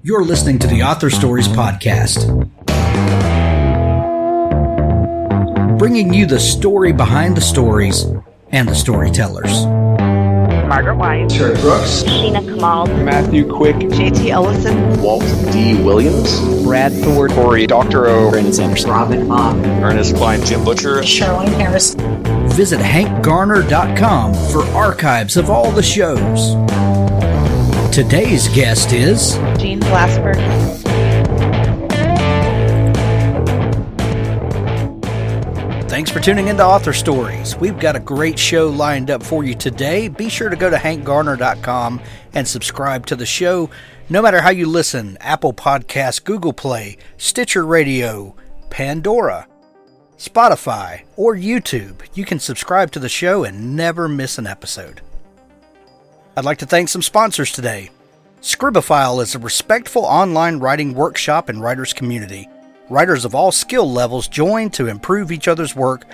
You're listening to the Author Stories Podcast, bringing you the story behind the stories and the storytellers. Margaret White, Terry Brooks, Sheena Kamal, Matthew Quick, J.T. Ellison, Walt D. Williams, Brad Thor, Corey, Dr. O, Brandon Sanderson, Robin Mock, Ernest Klein, Jim Butcher, Sherwin Harris. Visit hankgarner.com for archives of all the shows. Today's guest is Jeanne Blasberg. Thanks for tuning into Author Stories. We've got a great show lined up for you today. Be sure to go to hankgarner.com and subscribe to the show. No matter how you listen, Apple Podcasts, Google Play, Stitcher Radio, Pandora, Spotify, or YouTube, you can subscribe to the show and never miss an episode. I'd like to thank some sponsors today. Scribophile is a respectful online writing workshop and writers community. Writers of all skill levels join to improve each other's work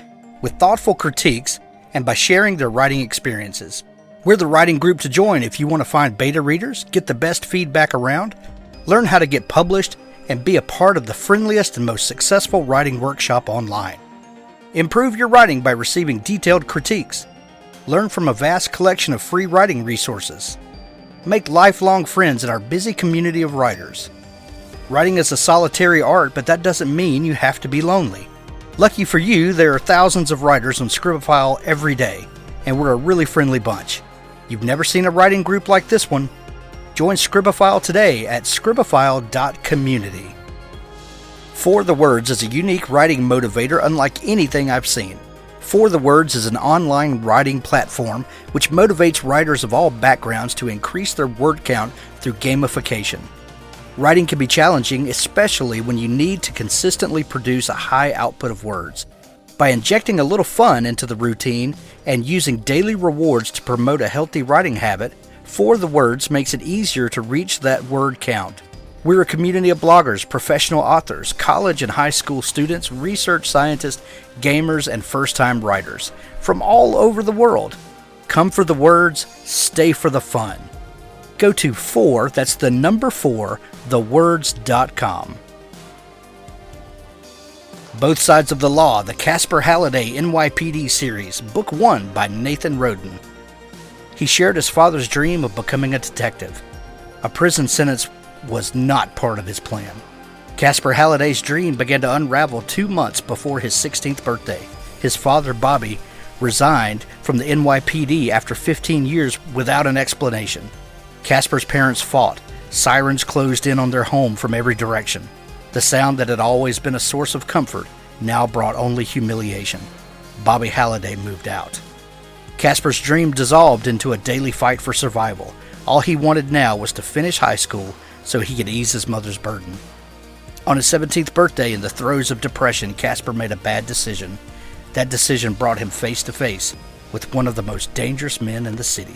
with thoughtful critiques and by sharing their writing experiences. We're the writing group to join if you want to find beta readers, get the best feedback around, learn how to get published, and be a part of the friendliest and most successful writing workshop online. Improve your writing by receiving detailed critiques. Learn from a vast collection of free writing resources. Make lifelong friends in our busy community of writers. Writing is a solitary art, but that doesn't mean you have to be lonely. Lucky for you, there are thousands of writers on Scribophile every day, and we're a really friendly bunch. You've never seen a writing group like this one? Join Scribophile today at scribophile.community. For the Words is a unique writing motivator unlike anything I've seen. For the Words is an online writing platform which motivates writers of all backgrounds to increase their word count through gamification. Writing can be challenging, especially when you need to consistently produce a high output of words. By injecting a little fun into the routine and using daily rewards to promote a healthy writing habit, For the Words makes it easier to reach that word count. We're a community of bloggers, professional authors, college and high school students, research scientists, gamers, and first-time writers from all over the world. Come for the words, stay for the fun. Go to that's the number 4, thewords.com. Both Sides of the Law, the Casper Halliday NYPD series, Book 1 by Nathan Roden. He shared his father's dream of becoming a detective. A prison sentence was not part of his plan. Casper Halliday's dream began to unravel 2 months before his 16th birthday. His father, Bobby, resigned from the NYPD after 15 years without an explanation. Casper's parents fought. Sirens closed in on their home from every direction. The sound that had always been a source of comfort now brought only humiliation. Bobby Halliday moved out. Casper's dream dissolved into a daily fight for survival. All he wanted now was to finish high school so he could ease his mother's burden. On his 17th birthday, in the throes of depression, Casper made a bad decision. That decision brought him face to face with one of the most dangerous men in the city.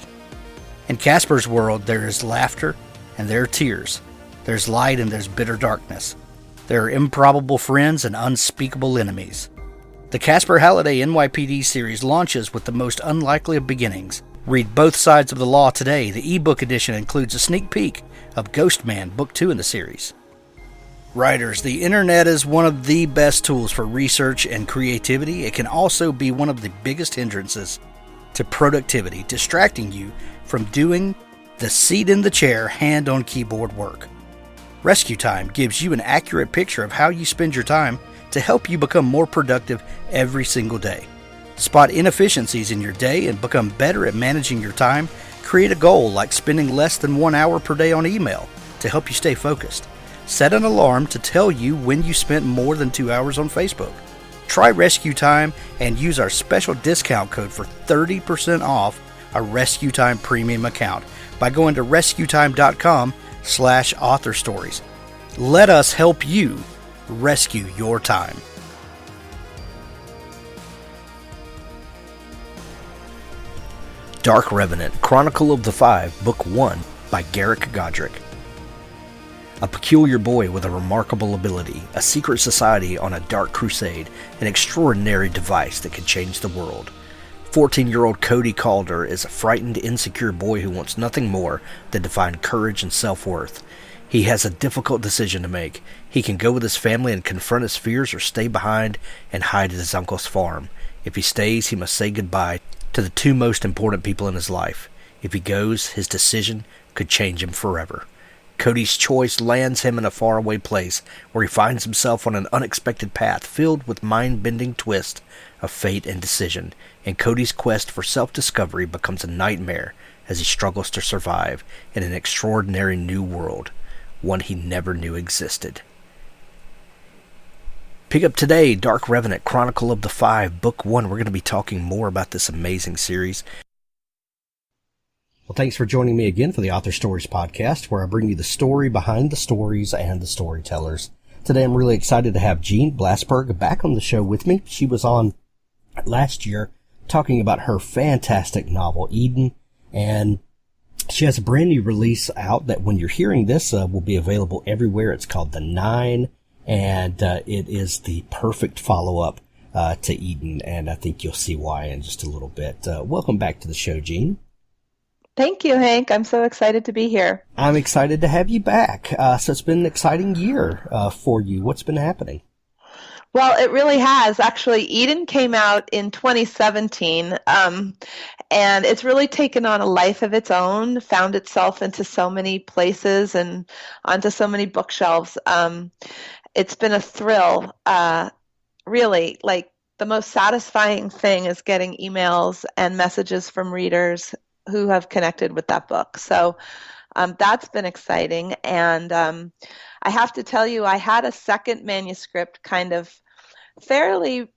In Casper's world, there is laughter and there are tears. There's light and there's bitter darkness. There are improbable friends and unspeakable enemies. The Casper Halliday NYPD series launches with the most unlikely of beginnings. Read Both Sides of the Law today. The ebook edition includes a sneak peek of Ghost Man, Book 2 in the series. Writers, the internet is one of the best tools for research and creativity. It can also be one of the biggest hindrances to productivity, distracting you from doing the seat in the chair, hand on keyboard work. Rescue Time gives you an accurate picture of how you spend your time to help you become more productive every single day. Spot inefficiencies in your day and become better at managing your time. Create a goal like spending less than 1 hour per day on email to help you stay focused. Set an alarm to tell you when you spent more than 2 hours on Facebook. Try Rescue Time and use our special discount code for 30% off a Rescue Time premium account by going to rescuetime.com/authorstories. Let us help you rescue your time. Dark Revenant, Chronicle of the Five, Book 1 by Garrick Godric. A peculiar boy with a remarkable ability, a secret society on a dark crusade, an extraordinary device that could change the world. 14-year-old Cody Calder is a frightened, insecure boy who wants nothing more than to find courage and self-worth. He has a difficult decision to make. He can go with his family and confront his fears, or stay behind and hide at his uncle's farm. If he stays, he must say goodbye to the two most important people in his life. If he goes, his decision could change him forever. Cody's choice lands him in a faraway place where he finds himself on an unexpected path filled with mind-bending twists of fate and decision, and Cody's quest for self-discovery becomes a nightmare as he struggles to survive in an extraordinary new world, one he never knew existed. Pick up today, Dark Revenant, Chronicle of the Five, Book 1. We're going to be talking more about this amazing series. Well, thanks for joining me again for the Author Stories podcast, where I bring you the story behind the stories and the storytellers. Today, I'm really excited to have Jeanne Blasberg back on the show with me. She was on last year talking about her fantastic novel, Eden, and she has a brand new release out that when you're hearing this will be available everywhere. It's called The Nine, and it is the perfect follow-up to Eden, and I think you'll see why in just a little bit. Welcome back to the show, Jeanne. Thank you, Hank. I'm so excited to be here. I'm excited to have you back. So it's been an exciting year for you. What's been happening? Well, it really has. Actually, Eden came out in 2017, and it's really taken on a life of its own, found itself into so many places and onto so many bookshelves. It's been a thrill, really. Like, the most satisfying thing is getting emails and messages from readers who have connected with that book. So that's been exciting. And I have to tell you, I had a second manuscript kind of fairly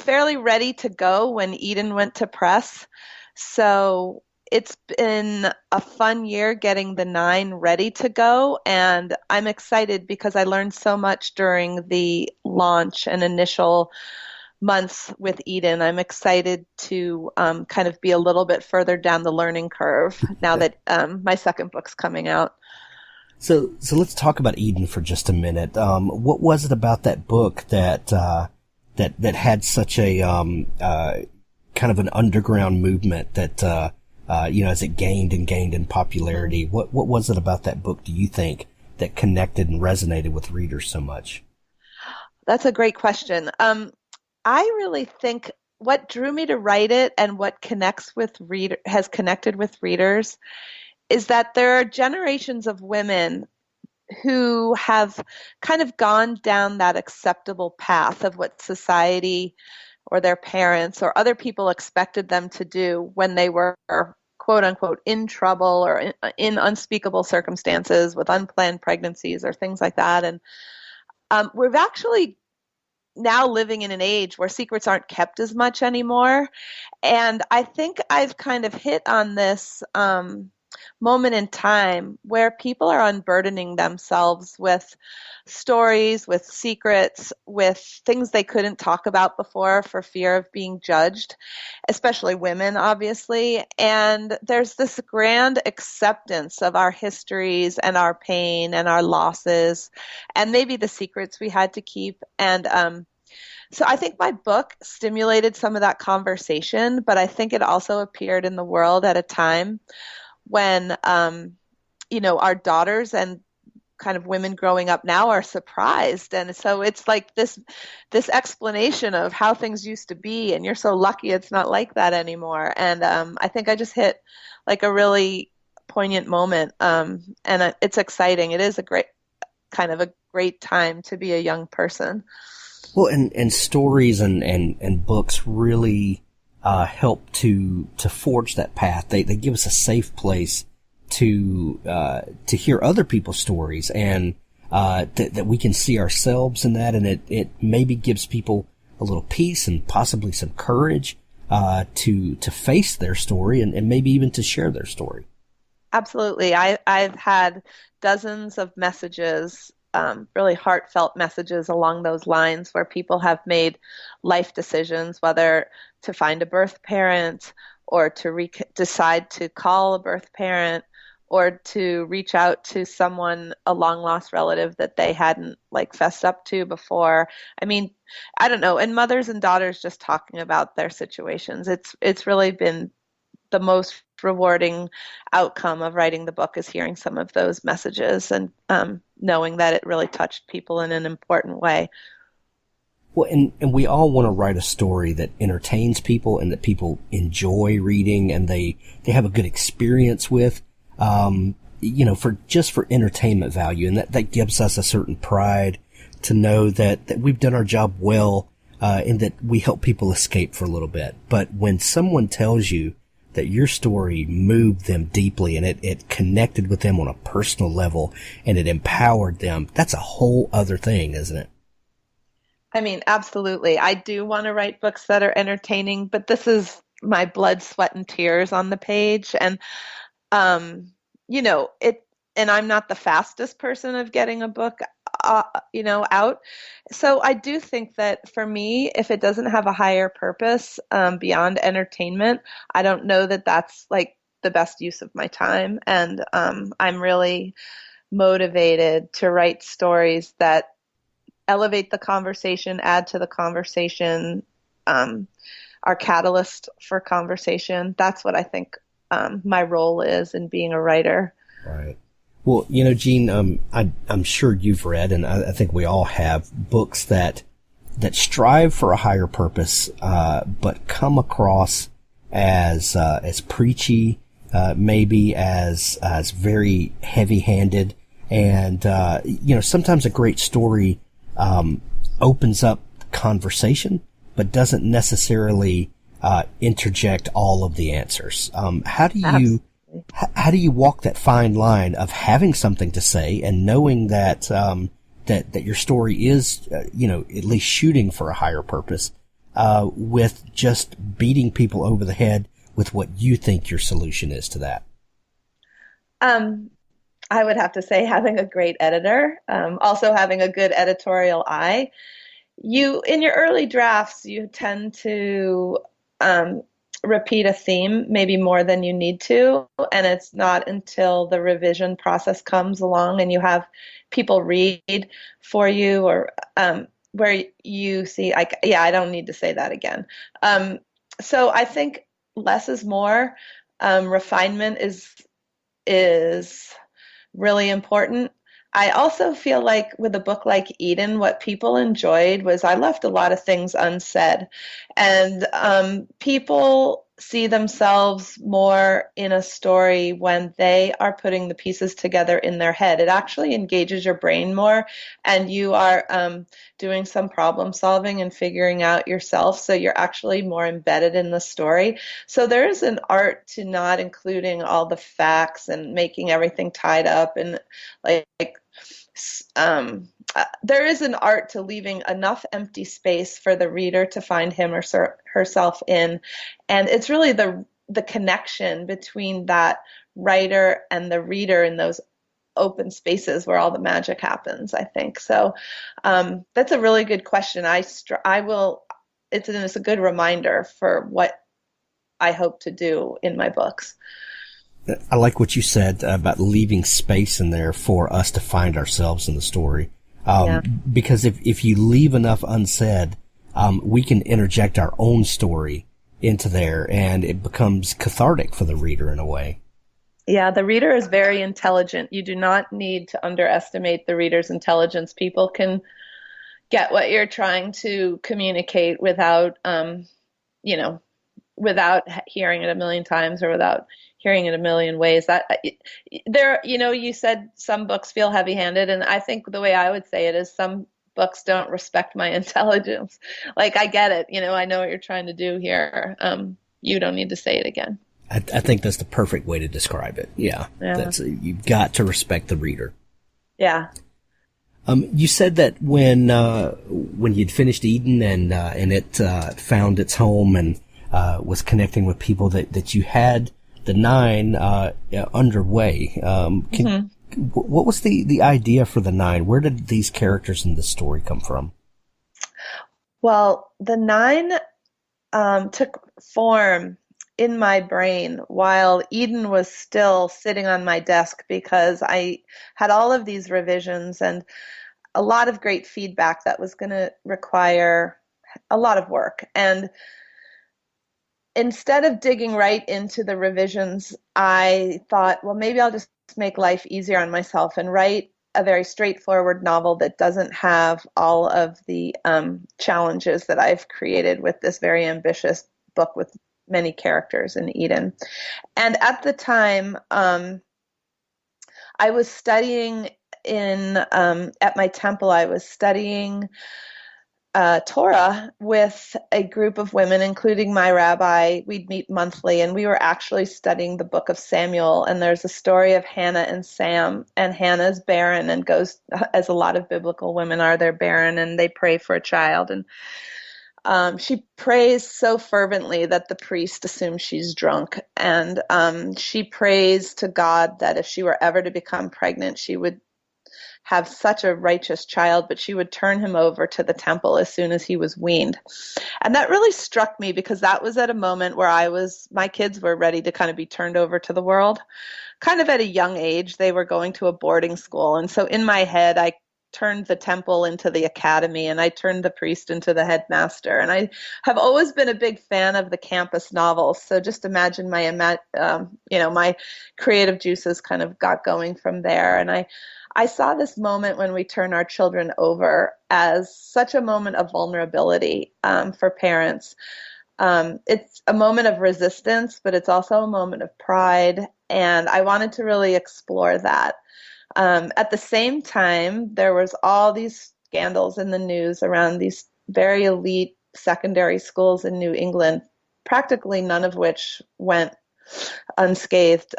ready to go when Eden went to press. So it's been a fun year getting The Nine ready to go. And I'm excited because I learned so much during the launch and initial months with Eden. I'm excited to kind of be a little bit further down the learning curve now that my second book's coming out. So let's talk about Eden for just a minute. What was it about that book that had such a kind of an underground movement that as it gained in popularity? What was it about that book, do you think, that connected and resonated with readers so much? That's a great question. I really think what drew me to write it and what has connected with readers is that there are generations of women who have kind of gone down that acceptable path of what society or their parents or other people expected them to do when they were, quote unquote, in trouble or in unspeakable circumstances with unplanned pregnancies or things like that. And we've actually now living in an age where secrets aren't kept as much anymore. And I think I've kind of hit on this moment in time where people are unburdening themselves with stories, with secrets, with things they couldn't talk about before for fear of being judged, especially women, obviously. And there's this grand acceptance of our histories and our pain and our losses and maybe the secrets we had to keep. And so I think my book stimulated some of that conversation, but I think it also appeared in the world at a time when, our daughters and kind of women growing up now are surprised. And so it's like this explanation of how things used to be, and you're so lucky it's not like that anymore. And I think I just hit like a really poignant moment, and it's exciting. It is a great time to be a young person. Well, and stories and books really help to forge that path. They give us a safe place to hear other people's stories, and that we can see ourselves in that, and it maybe gives people a little peace and possibly some courage to face their story and maybe even to share their story. Absolutely. I've had dozens of messages, really heartfelt messages along those lines, where people have made life decisions, whether to find a birth parent or to decide to call a birth parent, or to reach out to someone, a long lost relative that they hadn't fessed up to before. I mean, I don't know. And mothers and daughters just talking about their situations. It's really been the most rewarding outcome of writing the book is hearing some of those messages and knowing that it really touched people in an important way. Well, and we all want to write a story that entertains people and that people enjoy reading and they have a good experience with, for entertainment value. And that gives us a certain pride to know that we've done our job well, and that we help people escape for a little bit. But when someone tells you that your story moved them deeply and it connected with them on a personal level and it empowered them, that's a whole other thing, isn't it? I mean, absolutely. I do want to write books that are entertaining, but this is my blood, sweat, and tears on the page. And, and I'm not the fastest person of getting a book, out. So I do think that for me, if it doesn't have a higher purpose beyond entertainment, I don't know that that's like the best use of my time. And I'm really motivated to write stories that elevate the conversation, add to the conversation, are catalyst for conversation. That's what I think my role is in being a writer. Right. Well, Jeanne, I'm sure you've read, and I think we all have, books that strive for a higher purpose, but come across as preachy, maybe as very heavy-handed, and sometimes a great story opens up conversation, but doesn't necessarily interject all of the answers. How do you walk that fine line of having something to say and knowing that that your story is at least shooting for a higher purpose, with just beating people over the head with what you think your solution is to that? I would have to say having a great editor, also having a good editorial eye. In your early drafts, you tend to repeat a theme maybe more than you need to, and it's not until the revision process comes along and you have people read for you or where you see, I don't need to say that again. So I think less is more. Refinement is really important. I also feel like with a book like Eden, what people enjoyed was I left a lot of things unsaid. And people see themselves more in a story when they are putting the pieces together in their head. It actually engages your brain more, and you are doing some problem solving and figuring out yourself. So you're actually more embedded in the story. So there is an art to not including all the facts and making everything tied up, and there is an art to leaving enough empty space for the reader to find him or herself in. And it's really the connection between that writer and the reader in those open spaces where all the magic happens, I think. So that's a really good question. It's a good reminder for what I hope to do in my books. I like what you said about leaving space in there for us to find ourselves in the story. Because if you leave enough unsaid, we can interject our own story into there, and it becomes cathartic for the reader in a way. Yeah, the reader is very intelligent. You do not need to underestimate the reader's intelligence. People can get what you're trying to communicate without hearing it a million times or without hearing it a million ways. You said some books feel heavy-handed, and I think the way I would say it is some books don't respect my intelligence. Like, I get it. I know what you're trying to do here. You don't need to say it again. I think that's the perfect way to describe it. Yeah. You've got to respect the reader. Yeah. You said that when you'd finished Eden and it found its home and was connecting with people that you had the 9 underway. What was the idea for the 9? Where did these characters in the story come from? Well, the 9 took form in my brain while Eden was still sitting on my desk, because I had all of these revisions and a lot of great feedback that was going to require a lot of work. And instead of digging right into the revisions, I thought, well, maybe I'll just make life easier on myself and write a very straightforward novel that doesn't have all of the challenges that I've created with this very ambitious book with many characters in Eden. And at the time, I was studying at my temple. I was studying Torah with a group of women, including my rabbi. We'd meet monthly, and we were actually studying the book of Samuel. And there's a story of Hanna and Sam, and Hannah's barren and goes, as a lot of biblical women are, they're barren, and they pray for a child. And she prays so fervently that the priest assumes she's drunk. And she prays to God that if she were ever to become pregnant, she would have such a righteous child, but she would turn him over to the temple as soon as he was weaned. And that really struck me because that was at a moment where my kids were ready to kind of be turned over to the world. Kind of at a young age, they were going to a boarding school. And so in my head, I turned the temple into the academy, and I turned the priest into the headmaster. And I have always been a big fan of the campus novels. So just imagine my creative juices kind of got going from there. And I saw this moment when we turn our children over as such a moment of vulnerability for parents. It's a moment of resistance, but it's also a moment of pride. And I wanted to really explore that. At the same time, there was all these scandals in the news around these very elite secondary schools in New England, practically none of which went unscathed,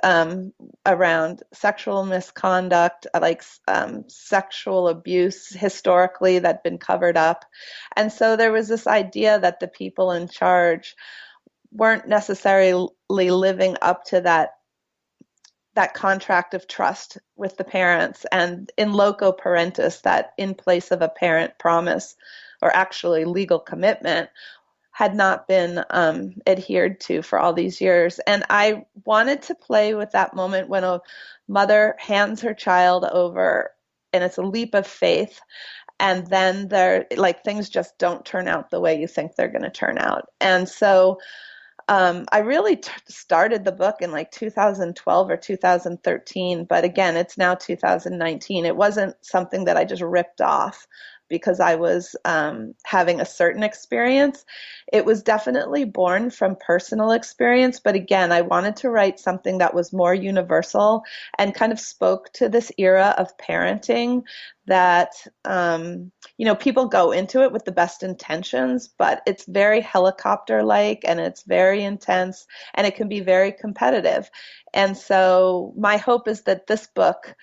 around sexual misconduct, like sexual abuse historically that'd been covered up. And so there was this idea that the people in charge weren't necessarily living up to that contract of trust with the parents, and in loco parentis, that in place of a parent promise or actually legal commitment, had not been adhered to for all these years. And I wanted to play with that moment when a mother hands her child over, and it's a leap of faith, and then things just don't turn out the way you think they're going to turn out. And so I really started the book in 2012 or 2013, but again, it's now 2019. It wasn't something that I just ripped off because I was having a certain experience. It was definitely born from personal experience, but again, I wanted to write something that was more universal and kind of spoke to this era of parenting that, people go into it with the best intentions, but it's very helicopter-like, and it's very intense, and it can be very competitive. And so my hope is that this book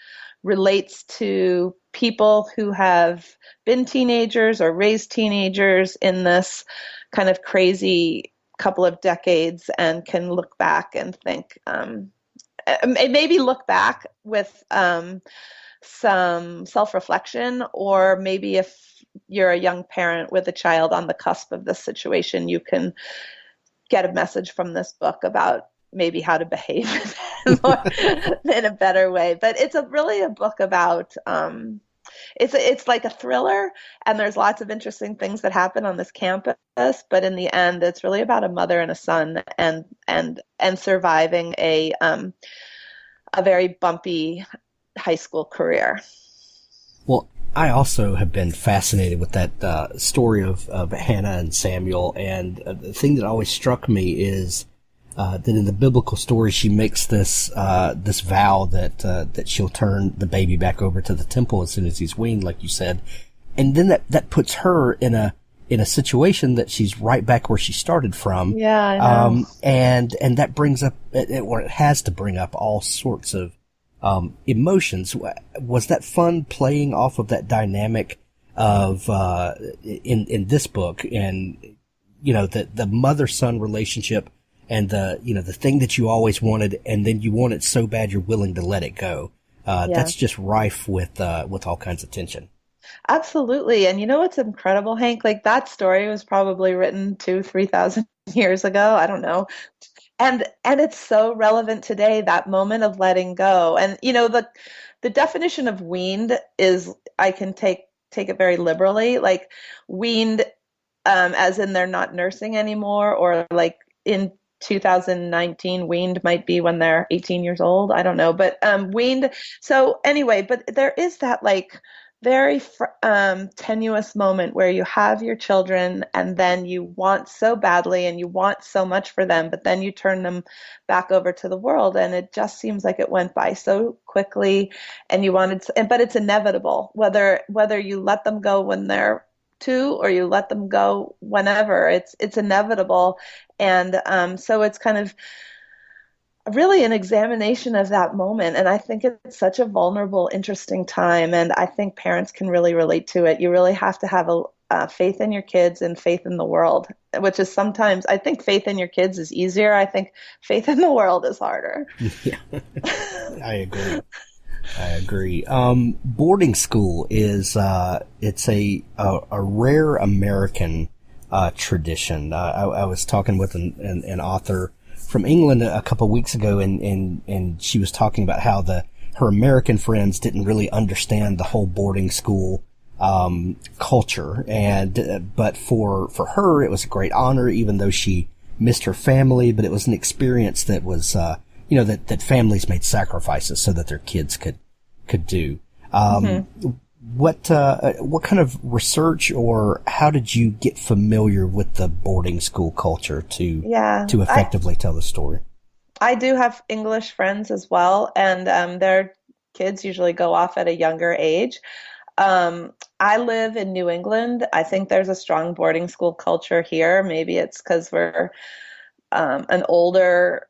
relates to people who have been teenagers or raised teenagers in this kind of crazy couple of decades and can look back and think, maybe look back with some self-reflection, or maybe if you're a young parent with a child on the cusp of this situation, you can get a message from this book about maybe how to behave in a better way. But it's really a book about, it's like a thriller, and there's lots of interesting things that happen on this campus. But in the end, it's really about a mother and a son, and surviving a very bumpy high school career. Well, I also have been fascinated with that story of Hanna and Samuel, and the thing that always struck me is that in the biblical story, she makes this vow that she'll turn the baby back over to the temple as soon as he's weaned, like you said, and then that puts her in a situation that she's right back where she started from. Yeah, I know. And that brings up, or it has to bring up all sorts of emotions. Was that fun playing off of that dynamic of in this book, and the mother-son relationship, and the thing that you always wanted, and then you want it so bad you're willing to let it go? That's just rife with all kinds of tension. Absolutely. And you know what's incredible, Hank? Like, that story was probably written 2,000-3,000 years ago. I don't know. And it's so relevant today, that moment of letting go. And, the definition of weaned is, I can take it very liberally, like weaned, as in they're not nursing anymore, or like in 2019, weaned might be when they're 18 years old. I don't know, but weaned. So anyway, but there is that like very tenuous moment where you have your children and then you want so badly and you want so much for them, but then you turn them back over to the world and it just seems like it went by so quickly and you wanted, but it's inevitable whether you let them go when they're two or you let them go whenever, it's inevitable. And so it's kind of really an examination of that moment. And I think it's such a vulnerable, interesting time. And I think parents can really relate to it. You really have to have a faith in your kids and faith in the world, which is sometimes, I think faith in your kids is easier. I think faith in the world is harder. Yeah, I agree. Boarding school is, it's a rare American, tradition. I was talking with an author from England a couple of weeks ago, and she was talking about how her American friends didn't really understand the whole boarding school culture, but for her it was a great honor, even though she missed her family. But it was an experience that was that families made sacrifices so that their kids could do. What kind of research, or how did you get familiar with the boarding school culture to effectively tell the story? I do have English friends as well, and their kids usually go off at a younger age. I live in New England. I think there's a strong boarding school culture here. Maybe it's because we're an older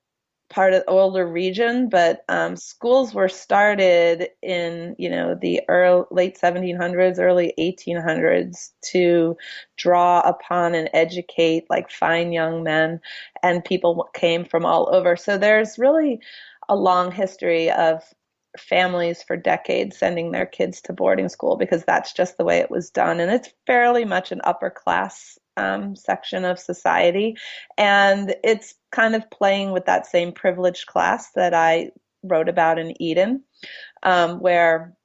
region, but schools were started in the late 1700s, early 1800s to draw upon and educate like fine young men, and people came from all over. So there's really a long history of families for decades sending their kids to boarding school because that's just the way it was done, and it's fairly much an upper class section of society, and it's kind of playing with that same privileged class that I wrote about in Eden, where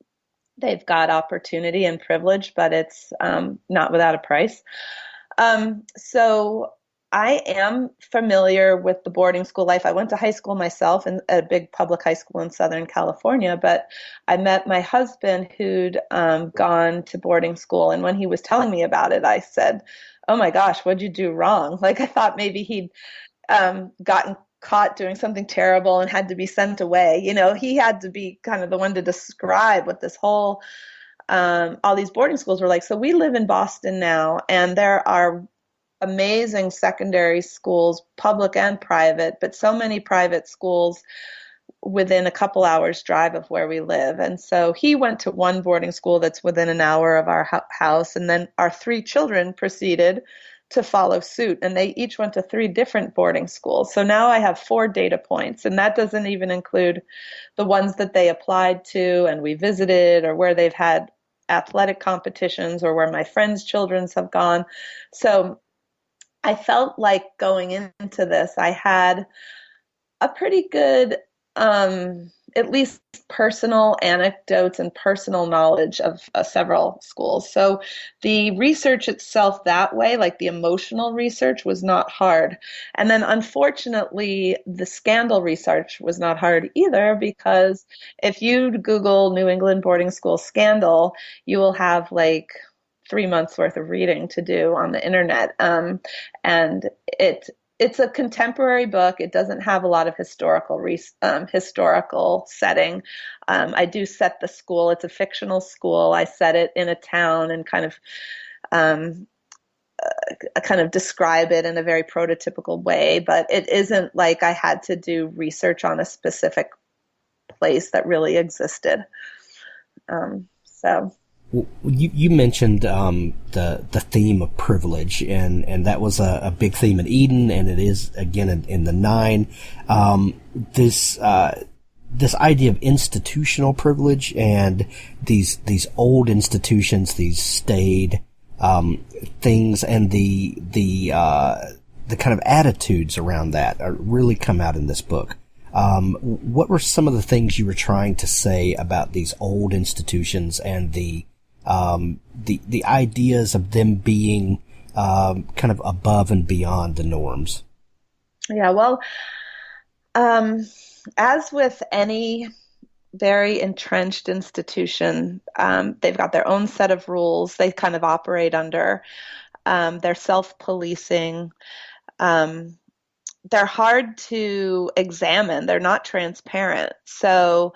they've got opportunity and privilege, but it's not without a price. So I am familiar with the boarding school life. I went to high school myself at a big public high school in Southern California, but I met my husband who'd gone to boarding school. And when he was telling me about it, I said, "Oh my gosh, what'd you do wrong?" Like I thought maybe he'd gotten caught doing something terrible and had to be sent away. He had to be kind of the one to describe what this whole, all these boarding schools were like. So we live in Boston now, and there are amazing secondary schools, public and private, but so many private schools within a couple hours drive of where we live. And so he went to one boarding school that's within an hour of our house. And then our three children proceeded to follow suit, and they each went to three different boarding schools. So now I have 4 data points, and that doesn't even include the ones that they applied to and we visited, or where they've had athletic competitions, or where my friends' children have gone. So I felt like going into this, I had a pretty good, at least personal anecdotes and personal knowledge of several schools. So the research itself that way, like the emotional research, was not hard. And then unfortunately, the scandal research was not hard either, because if you Google New England boarding school scandal, you will have like 3 months worth of reading to do on the internet. And it's a contemporary book. It doesn't have a lot of historical setting. I do set the school. It's a fictional school. I set it in a town and kind of describe it in a very prototypical way. But it isn't like I had to do research on a specific place that really existed. So. Well, you mentioned the theme of privilege, and that was a big theme in Eden, and it is again in the 9. This idea of institutional privilege and these old institutions, these staid things, and the kind of attitudes around that really come out in this book. What were some of the things you were trying to say about these old institutions and the ideas of them being kind of above and beyond the norms? Yeah, well, um, as with any very entrenched institution, they've got their own set of rules they kind of operate under. They're self-policing. Um, they're hard to examine. They're not transparent. So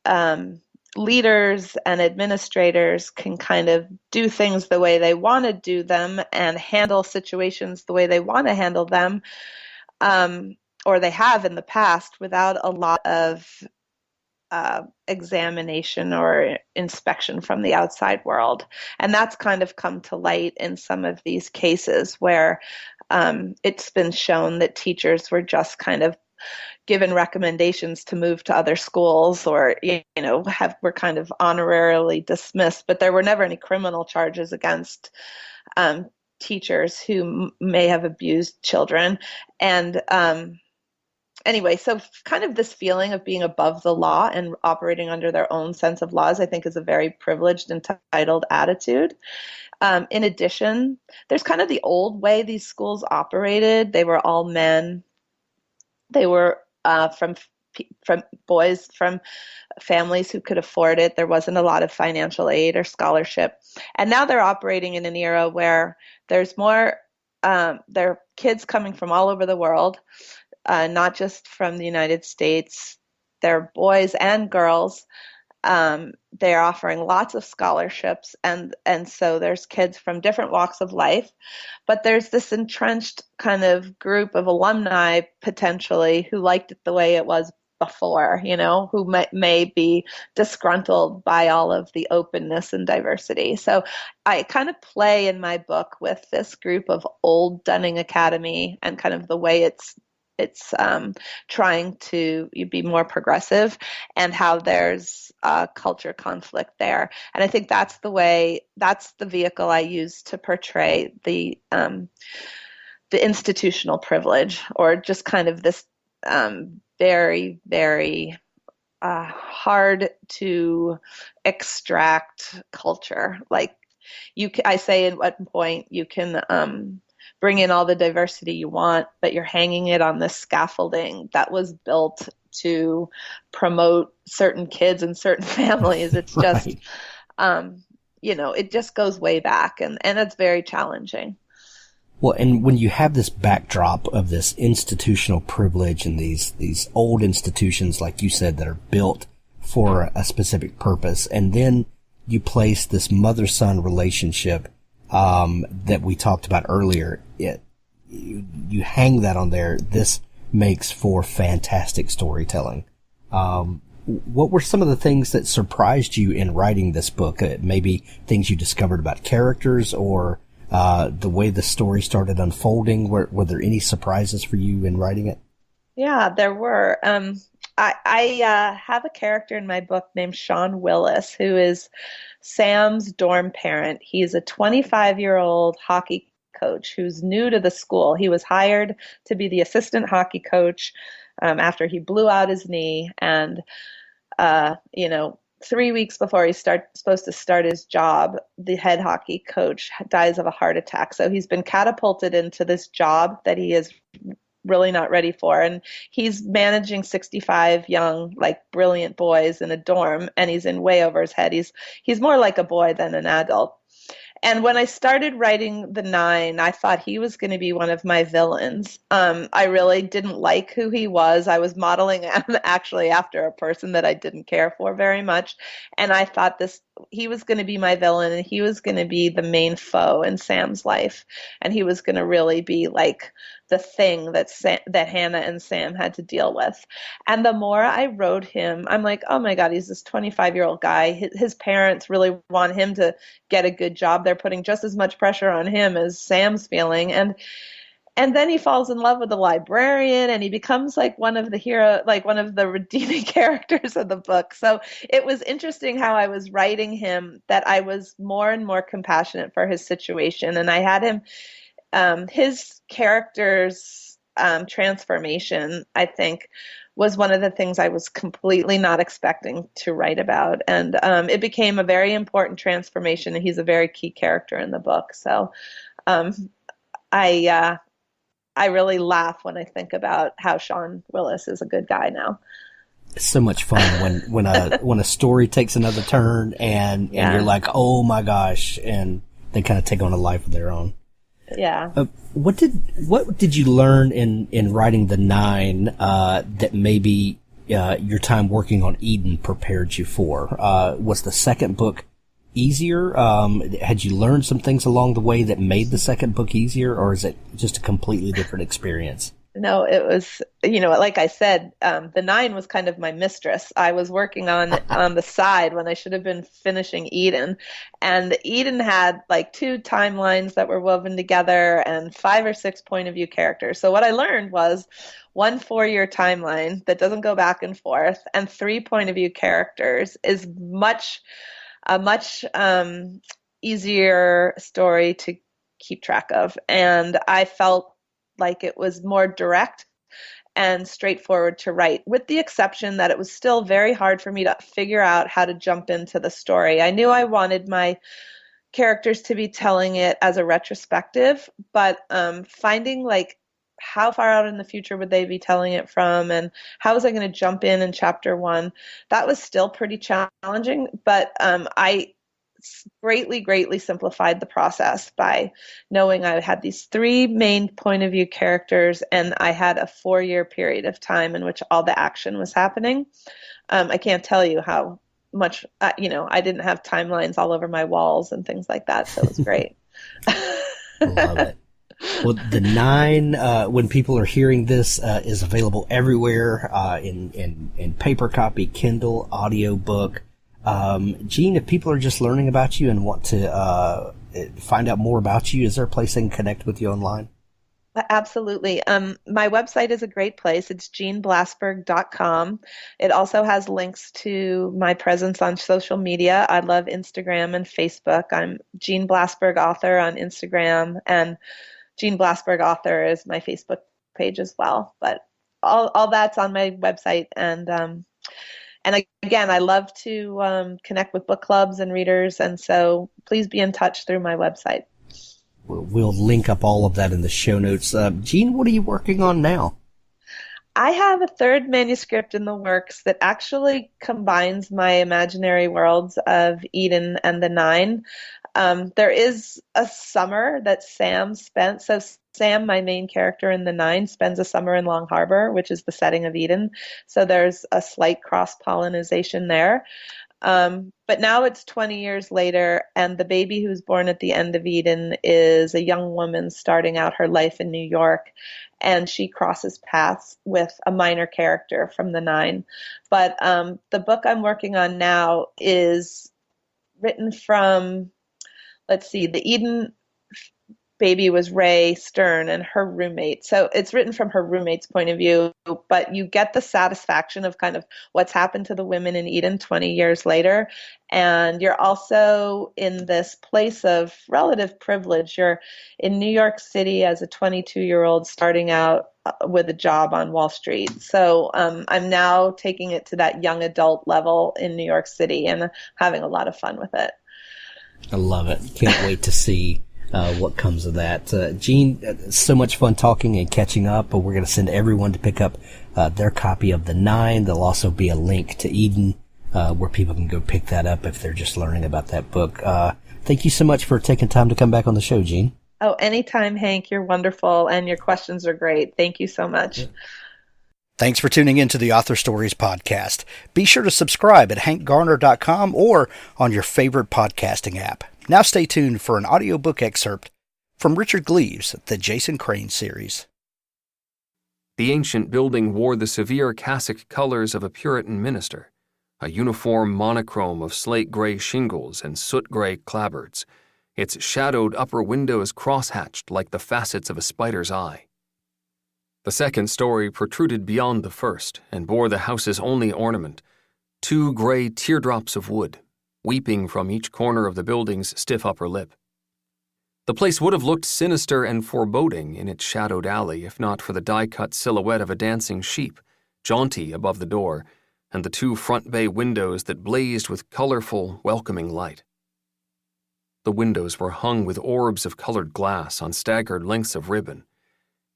um, leaders and administrators can kind of do things the way they want to do them and handle situations the way they want to handle them, um, or they have in the past without a lot of examination or inspection from the outside world. And that's kind of come to light in some of these cases where it's been shown that teachers were just kind of given recommendations to move to other schools, or were kind of honorarily dismissed, but there were never any criminal charges against um, teachers who may have abused children. And anyway, so kind of this feeling of being above the law and operating under their own sense of laws, I think, is a very privileged, entitled attitude. In addition, there's kind of the old way these schools operated. They were all men. They were from boys from families who could afford it. There wasn't a lot of financial aid or scholarship. And now they're operating in an era where there's more, there are kids coming from all over the world, not just from the United States. They're boys and girls. They're offering lots of scholarships, and so there's kids from different walks of life, but there's this entrenched kind of group of alumni potentially who liked it the way it was before, who may be disgruntled by all of the openness and diversity. So I kind of play in my book with this group of old Dunning Academy and kind of the way it's trying to be more progressive, and how there's culture conflict there. And I think that's the vehicle I use to portray the institutional privilege, or just kind of this very, very hard to extract culture. Like I say at one point, you can bring in all the diversity you want, but you're hanging it on this scaffolding that was built to promote certain kids and certain families. It's just, Right. It just goes way back, and it's very challenging. Well, and when you have this backdrop of this institutional privilege and these old institutions, like you said, that are built for a specific purpose, and then you place this mother-son relationship that we talked about earlier, you hang that on there. This makes for fantastic storytelling. What were some of the things that surprised you in writing this book? Maybe things you discovered about characters, or the way the story started unfolding. Were there any surprises for you in writing it? Yeah, there were. I have a character in my book named Sean Willis, who is Sam's dorm parent. He's a 25-year-old hockey coach who's new to the school. He was hired to be the assistant hockey coach after he blew out his knee, and 3 weeks before he's supposed to start his job, the head hockey coach dies of a heart attack. So he's been catapulted into this job that he is really not ready for. And he's managing 65 young, like, brilliant boys in a dorm, and he's in way over his head. He's more like a boy than an adult. And when I started writing The Nine, I thought he was going to be one of my villains. I really didn't like who he was. I was modeling him actually after a person that I didn't care for very much. And I thought he was going to be my villain, and he was going to be the main foe in Sam's life. And he was going to really be like the thing that Hanna and Sam had to deal with. And the more I wrote him, I'm like, oh my God, he's this 25-year-old guy. His parents really want him to get a good job. They're putting just as much pressure on him as Sam's feeling. And then he falls in love with the librarian, and he becomes like one of the redeeming characters of the book. So it was interesting how I was writing him, that I was more and more compassionate for his situation. And I had him, his character's transformation, I think, was one of the things I was completely not expecting to write about. And it became a very important transformation, and he's a very key character in the book. So I I really laugh when I think about how Sean Willis is a good guy now. It's so much fun when a story takes another turn and you're like, oh my gosh, and they kind of take on a life of their own. Yeah. What did you learn in writing the 9 that maybe your time working on Eden prepared you for? Was the second book easier? Had you learned some things along the way that made the second book easier, or is it just a completely different experience? No, it was, like I said, the 9 was kind of my mistress. I was working on the side when I should have been finishing Eden. And Eden had like 2 timelines that were woven together and 5 or 6 point of view characters. So what I learned was 1 4-year timeline that doesn't go back and forth and 3 point of view characters is a much easier story to keep track of. And I felt like it was more direct and straightforward to write, with the exception that it was still very hard for me to figure out how to jump into the story. I knew I wanted my characters to be telling it as a retrospective, but finding like how far out in the future would they be telling it from, and how was I going to jump in chapter 1, that was still pretty challenging. But I greatly simplified the process by knowing I had these 3 main point of view characters, and I had a 4-year period of time in which all the action was happening. I can't tell you how much, I didn't have timelines all over my walls and things like that, so it was great. Love it. Well, the 9, when people are hearing this, is available everywhere, in paper copy, Kindle, audiobook. Jeanne, if people are just learning about you and want to find out more about you, is there a place they can connect with you online? Absolutely. My website is a great place. It's jeanneblasberg.com. It also has links to my presence on social media. I love Instagram and Facebook. I'm Jeanne Blasberg Author on Instagram, and Jeanne Blasberg Author is my Facebook page as well. But all that's on my website. And again, I love to connect with book clubs and readers, and so please be in touch through my website. We'll link up all of that in the show notes. Jeanne, what are you working on now? I have a 3rd manuscript in the works that actually combines my imaginary worlds of Eden and the 9. There is a summer that Sam spent. So Sam, my main character in the 9, spends a summer in Long Harbor, which is the setting of Eden. So there's a slight cross-pollination there. But now it's 20 years later, and the baby who's born at the end of Eden is a young woman starting out her life in New York, and she crosses paths with a minor character from the 9. But the book I'm working on now is written from, the Eden baby was Ray Stern and her roommate. So it's written from her roommate's point of view, but you get the satisfaction of kind of what's happened to the women in Eden 20 years later. And you're also in this place of relative privilege. You're in New York City as a 22-year-old starting out with a job on Wall Street. So I'm now taking it to that young adult level in New York City and having a lot of fun with it. I love it. Can't wait to see what comes of that. Jeanne, so much fun talking and catching up, but we're going to send everyone to pick up their copy of the 9. There'll also be a link to Eden where people can go pick that up if they're just learning about that book. Thank you so much for taking time to come back on the show, Jeanne. Oh, anytime, Hank. You're wonderful, and your questions are great. Thank you so much. Yeah. Thanks for tuning in to the Author Stories podcast. Be sure to subscribe at hankgarner.com or on your favorite podcasting app. Now stay tuned for an audiobook excerpt from Richard Gleaves' The Jason Crane series. The ancient building wore the severe cassock colors of a Puritan minister, a uniform monochrome of slate-gray shingles and soot-gray clapboards, its shadowed upper windows cross-hatched like the facets of a spider's eye. The second story protruded beyond the first and bore the house's only ornament, 2 gray teardrops of wood, weeping from each corner of the building's stiff upper lip. The place would have looked sinister and foreboding in its shadowed alley if not for the die-cut silhouette of a dancing sheep, jaunty above the door, and the 2 front bay windows that blazed with colorful, welcoming light. The windows were hung with orbs of colored glass on staggered lengths of ribbon,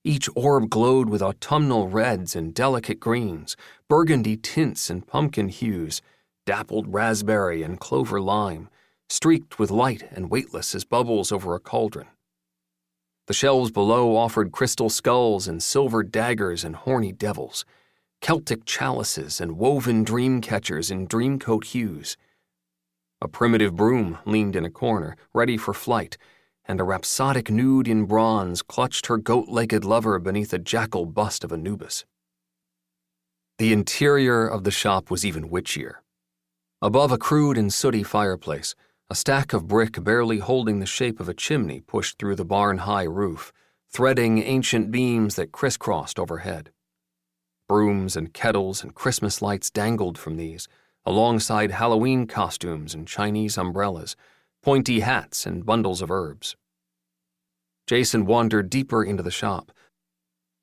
Each orb glowed with autumnal reds and delicate greens, burgundy tints and pumpkin hues, dappled raspberry and clover lime, streaked with light and weightless as bubbles over a cauldron. The shelves below offered crystal skulls and silver daggers and horny devils, Celtic chalices and woven dream catchers in dreamcoat hues. A primitive broom leaned in a corner, ready for flight, and a rhapsodic nude in bronze clutched her goat-legged lover beneath a jackal bust of Anubis. The interior of the shop was even witchier. Above a crude and sooty fireplace, a stack of brick barely holding the shape of a chimney pushed through the barn-high roof, threading ancient beams that crisscrossed overhead. Brooms and kettles and Christmas lights dangled from these, alongside Halloween costumes and Chinese umbrellas, pointy hats and bundles of herbs. Jason wandered deeper into the shop.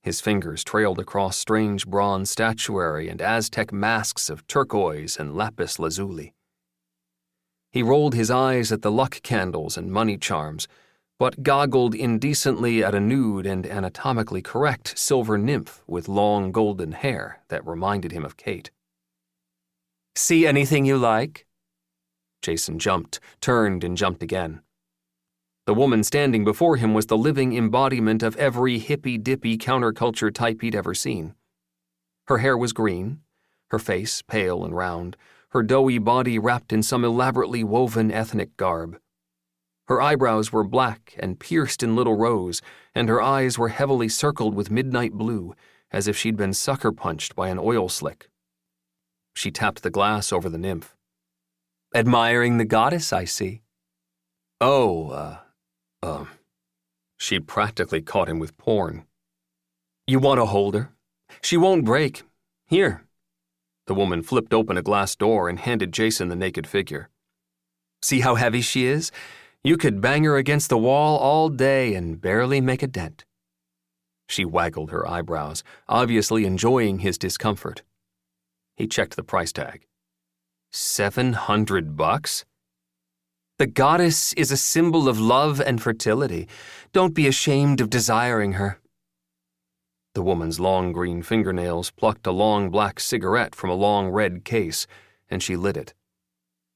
His fingers trailed across strange bronze statuary and Aztec masks of turquoise and lapis lazuli. He rolled his eyes at the luck candles and money charms, but goggled indecently at a nude and anatomically correct silver nymph with long golden hair that reminded him of Kate. "See anything you like?" Jason jumped, turned, and jumped again. The woman standing before him was the living embodiment of every hippy-dippy counterculture type he'd ever seen. Her hair was green, her face pale and round, her doughy body wrapped in some elaborately woven ethnic garb. Her eyebrows were black and pierced in little rows, and her eyes were heavily circled with midnight blue, as if she'd been sucker punched by an oil slick. She tapped the glass over the nymph. "Admiring the goddess, I see." She'd practically caught him with porn. "You want to hold her? She won't break. Here." The woman flipped open a glass door and handed Jason the naked figure. "See how heavy she is? You could bang her against the wall all day and barely make a dent." She waggled her eyebrows, obviously enjoying his discomfort. He checked the price tag. $700? "The goddess is a symbol of love and fertility. Don't be ashamed of desiring her." The woman's long green fingernails plucked a long black cigarette from a long red case, and she lit it.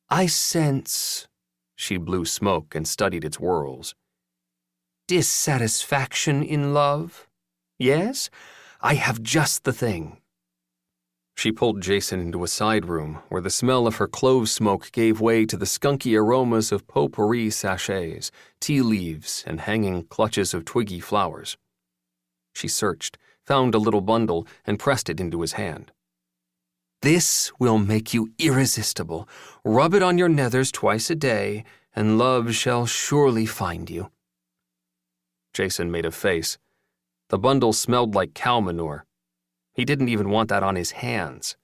"I sense," she blew smoke and studied its whorls, "dissatisfaction in love. Yes? I have just the thing." She pulled Jason into a side room where the smell of her clove smoke gave way to the skunky aromas of potpourri sachets, tea leaves, and hanging clutches of twiggy flowers. She searched, found a little bundle, and pressed it into his hand. "This will make you irresistible. Rub it on your nethers twice a day, and love shall surely find you." Jason made a face. The bundle smelled like cow manure. He didn't even want that on his hands.